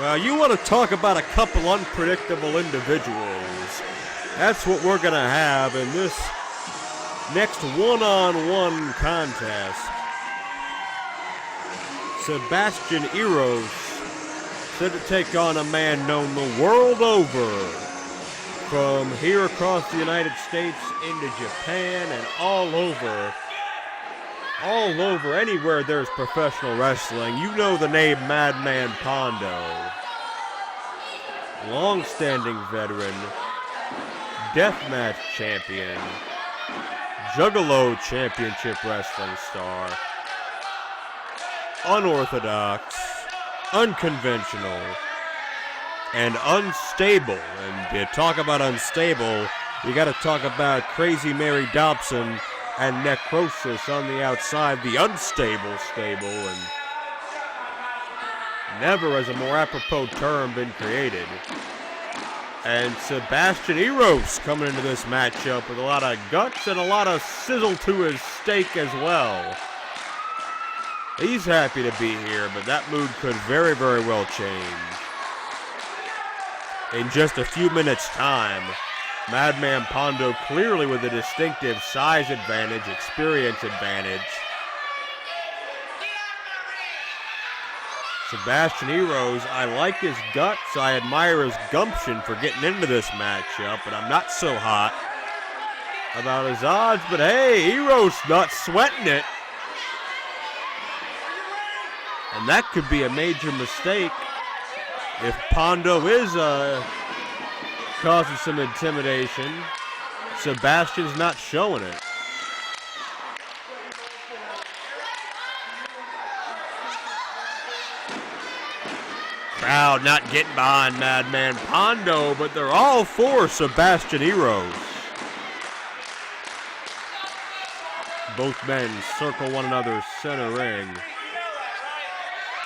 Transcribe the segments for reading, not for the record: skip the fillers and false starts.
Well, you want to talk about a couple unpredictable individuals. That's what we're going to have in this next one-on-one contest. Sabastan Eros set to take on a man known the world over, from here across the United States into Japan and all over, anywhere there's professional wrestling. You know the name Madman Pondo. Long-standing veteran, deathmatch champion, Juggalo Championship wrestling star, unorthodox, unconventional, and unstable. And to talk about unstable, you got to talk about Crazy Mary Dobson and Necrosis on the outside, the unstable stable, and never has a more apropos term been created. And Sabastan Eros coming into this matchup with a lot of guts and a lot of sizzle to his steak as well. He's happy to be here, but that mood could very, very well change. In just a few minutes' time, Madman Pondo clearly with a distinctive size advantage, experience advantage. Sabastan Eros, I like his guts, I admire his gumption for getting into this matchup, but I'm not so hot about his odds. But hey, Eros not sweating it. And that could be a major mistake if Pondo is causing some intimidation. Sebastian's not showing it. Crowd not getting behind Madman Pondo, but they're all for Sabastan Eros. Both men circle one another's center ring.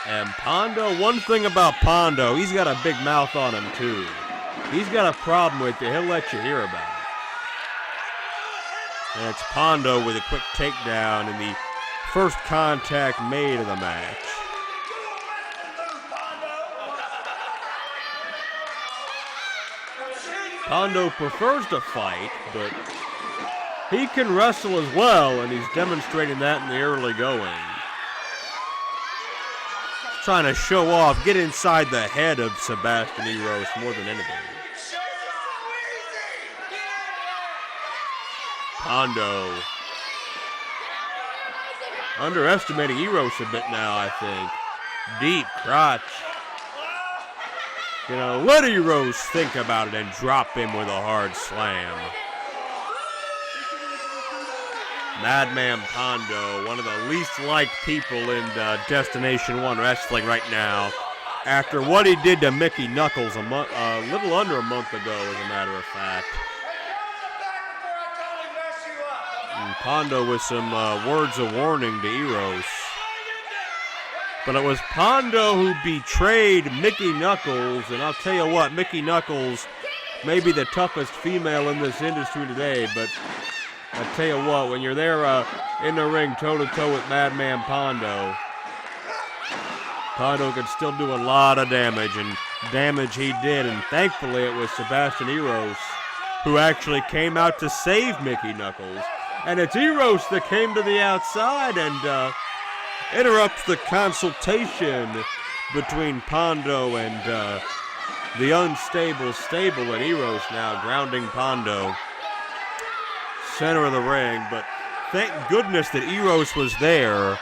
And Pondo, one thing about Pondo, he's got a big mouth on him too. He's got a problem with you, he'll let you hear about it. And it's Pondo with a quick takedown in the first contact made of the match. Pondo prefers to fight, but he can wrestle as well, and he's demonstrating that in the early going. Trying to show off, get inside the head of Sabastan Eros more than anything. Pondo underestimating Eros a bit now, I think. Deep crotch. You know, let Eros think about it and drop him with a hard slam. Madman Pondo, one of the least liked people in Destination 1 wrestling right now, after what he did to Mickey Knuckles a little under a month ago, as a matter of fact. And Pondo with some words of warning to Eros. But it was Pondo who betrayed Mickey Knuckles, and I'll tell you what, Mickey Knuckles may be the toughest female in this industry today, but I tell you what, when you're there in the ring toe-to-toe with Madman Pondo, Pondo could still do a lot of damage, and damage he did, and thankfully it was Sabastan Eros who actually came out to save Mickey Knuckles. And it's Eros that came to the outside and interrupts the consultation between Pondo and the unstable stable, and Eros now grounding Pondo center of the ring. But thank goodness that Eros was there.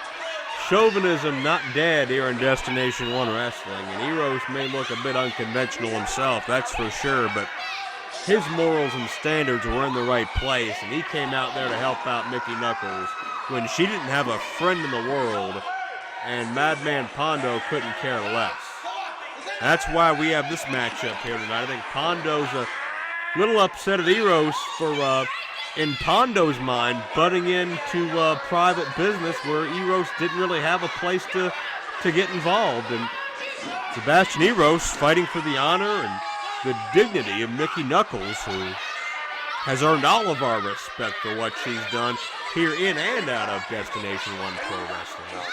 Chauvinism not dead here in Destination 1 Wrestling, and Eros may look a bit unconventional himself, that's for sure, but his morals and standards were in the right place, and he came out there to help out Mickey Knuckles when she didn't have a friend in the world, and Madman Pondo couldn't care less. That's why we have this matchup here tonight. I think Pondo's a little upset at Eros for, in Pondo's mind, butting into private business where Eros didn't really have a place to get involved. And Sabastan Eros fighting for the honor and the dignity of Mickey Knuckles, who has earned all of our respect for what she's done here in and out of Destination 1 Pro Wrestling.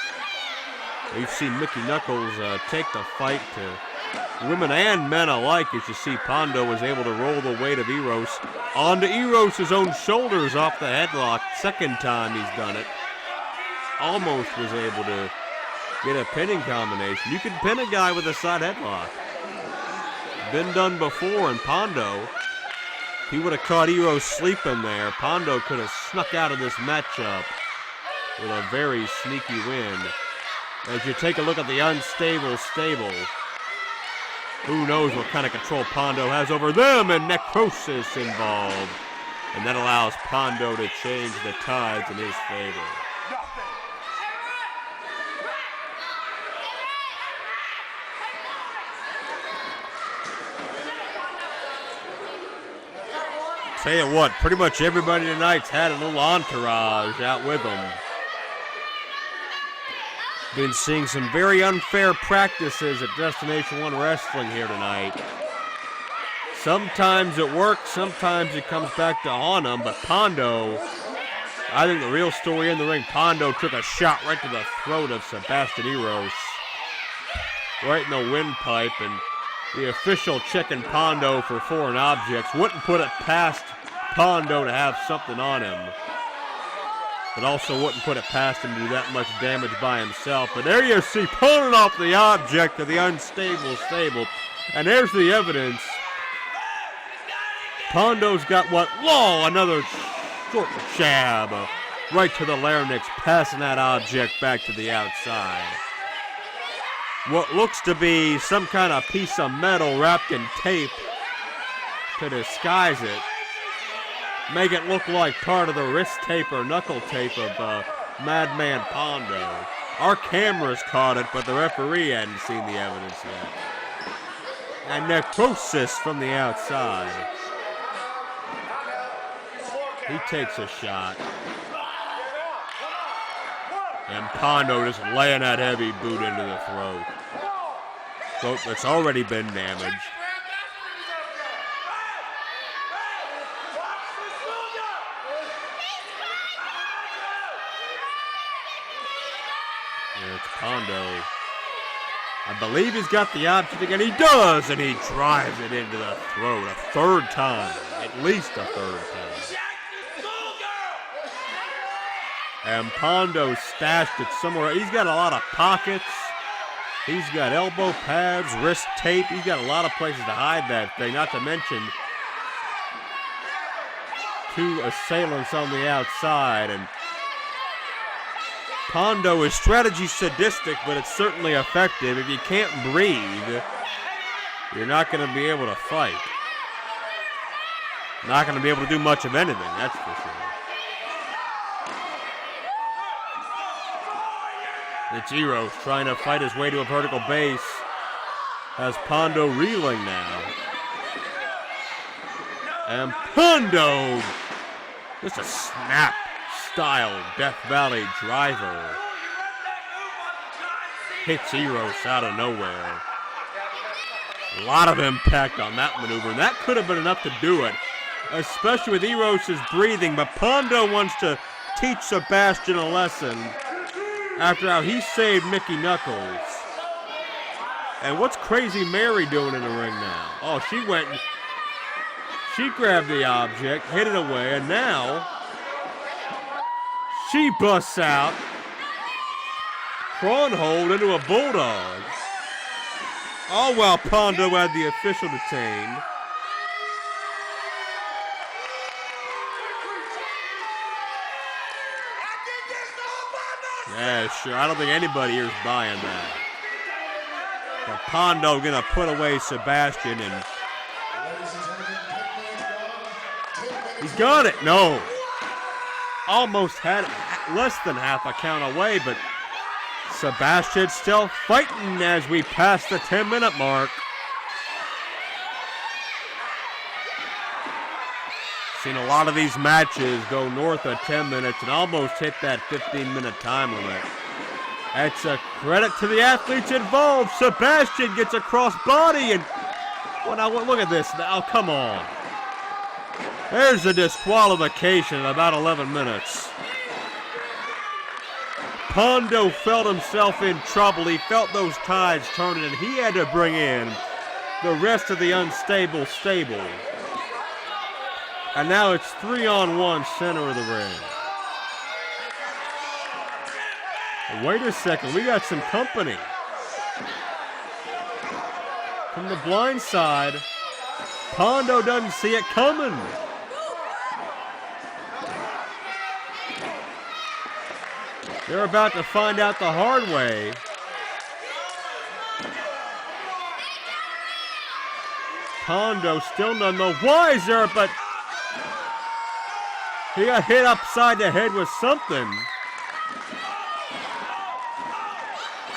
We've seen Mickey Knuckles take the fight to women and men alike, as you see Pondo was able to roll the weight of Eros onto Eros' own shoulders off the headlock. Second time he's done it. Almost was able to get a pinning combination. You can pin a guy with a side headlock. Been done before, and Pondo, if he would have caught Eros sleeping there, Pondo could have snuck out of this matchup with a very sneaky win. As you take a look at the unstable stable, who knows what kind of control Pondo has over them, and necrosis involved. And that allows Pondo to change the tides in his favor. Tell you what, pretty much everybody tonight's had a little entourage out with them. Been seeing some very unfair practices at Destination 1 Wrestling here tonight. Sometimes it works, sometimes it comes back to haunt them, but Pondo, I think the real story in the ring, Pondo took a shot right to the throat of Sabastan Eros. Right in the windpipe, and the official checking Pondo for foreign objects wouldn't put it past Pondo to have something on him, but also wouldn't put it past him to do that much damage by himself. But there you see, pulling off the object of the unstable stable, and there's the evidence. Pondo's got what? Whoa, another short jab right to the larynx, passing that object back to the outside. What looks to be some kind of piece of metal wrapped in tape to disguise it. Make it look like part of the wrist tape or knuckle tape of Madman Pondo. Our cameras caught it, but the referee hadn't seen the evidence yet. And necrosis from the outside. He takes a shot. And Pondo just laying that heavy boot into the throat. Throat that's already been damaged. And it's Pondo. I believe he's got the object again. He does, and he drives it into the throat a third time. At least a third time. And Pondo stashed it somewhere. He's got a lot of pockets. He's got elbow pads, wrist tape. He's got a lot of places to hide that thing. Not to mention two assailants on the outside. And Pondo is strategy sadistic, but it's certainly effective. If you can't breathe, you're not going to be able to fight. Not going to be able to do much of anything, that's for sure. It's Eros trying to fight his way to a vertical base. Has Pondo reeling now. And Pondo, just a snap-style Death Valley driver. Hits Eros out of nowhere. A lot of impact on that maneuver, and that could have been enough to do it, especially with Eros' breathing, but Pondo wants to teach Sabastan a lesson after how he saved Mickey Knuckles. And what's Crazy Mary doing in the ring now? Oh, she went and she grabbed the object, hid it away, and now she busts out, prawn hold into a bulldog. All while Pondo had the official detained. Yeah, sure. I don't think anybody here is buying that. But Pondo gonna put away Sabastan, and he's got it. No. Almost had it, less than half a count away, but Sabastan still fighting as we pass the 10-minute mark. Seen a lot of these matches go north of 10 minutes and almost hit that 15-minute time limit. That's a credit to the athletes involved. Sabastan gets a cross body, and well, now look at this. Now, come on. There's a disqualification in about 11 minutes. Pondo felt himself in trouble. He felt those tides turning, and he had to bring in the rest of the unstable stable. And now it's 3-on-1 center of the ring. Wait a second, we got some company. From the blind side, Pondo doesn't see it coming. They're about to find out the hard way. Pondo still doesn't know why is there, but he got hit upside the head with something.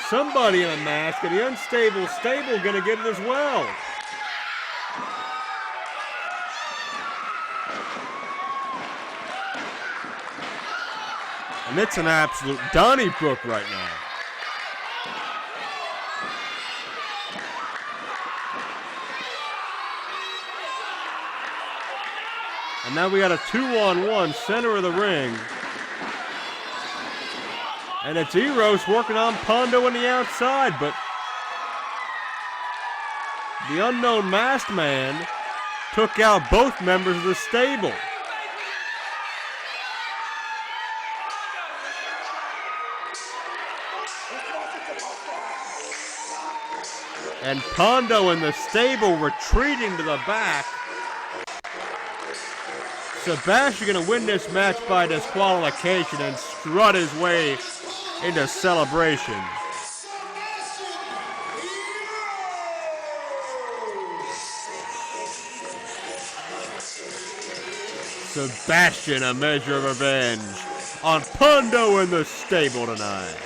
Somebody in a mask, and the unstable stable gonna get it as well. And it's an absolute Donnybrook right now. And now we got a 2-on-1 center of the ring. And it's Eros working on Pondo on the outside, but the unknown masked man took out both members of the stable. And Pondo and the stable retreating to the back. Sabastan gonna win this match by disqualification and strut his way into celebration. Sabastan, a measure of revenge on Pondo in the stable tonight.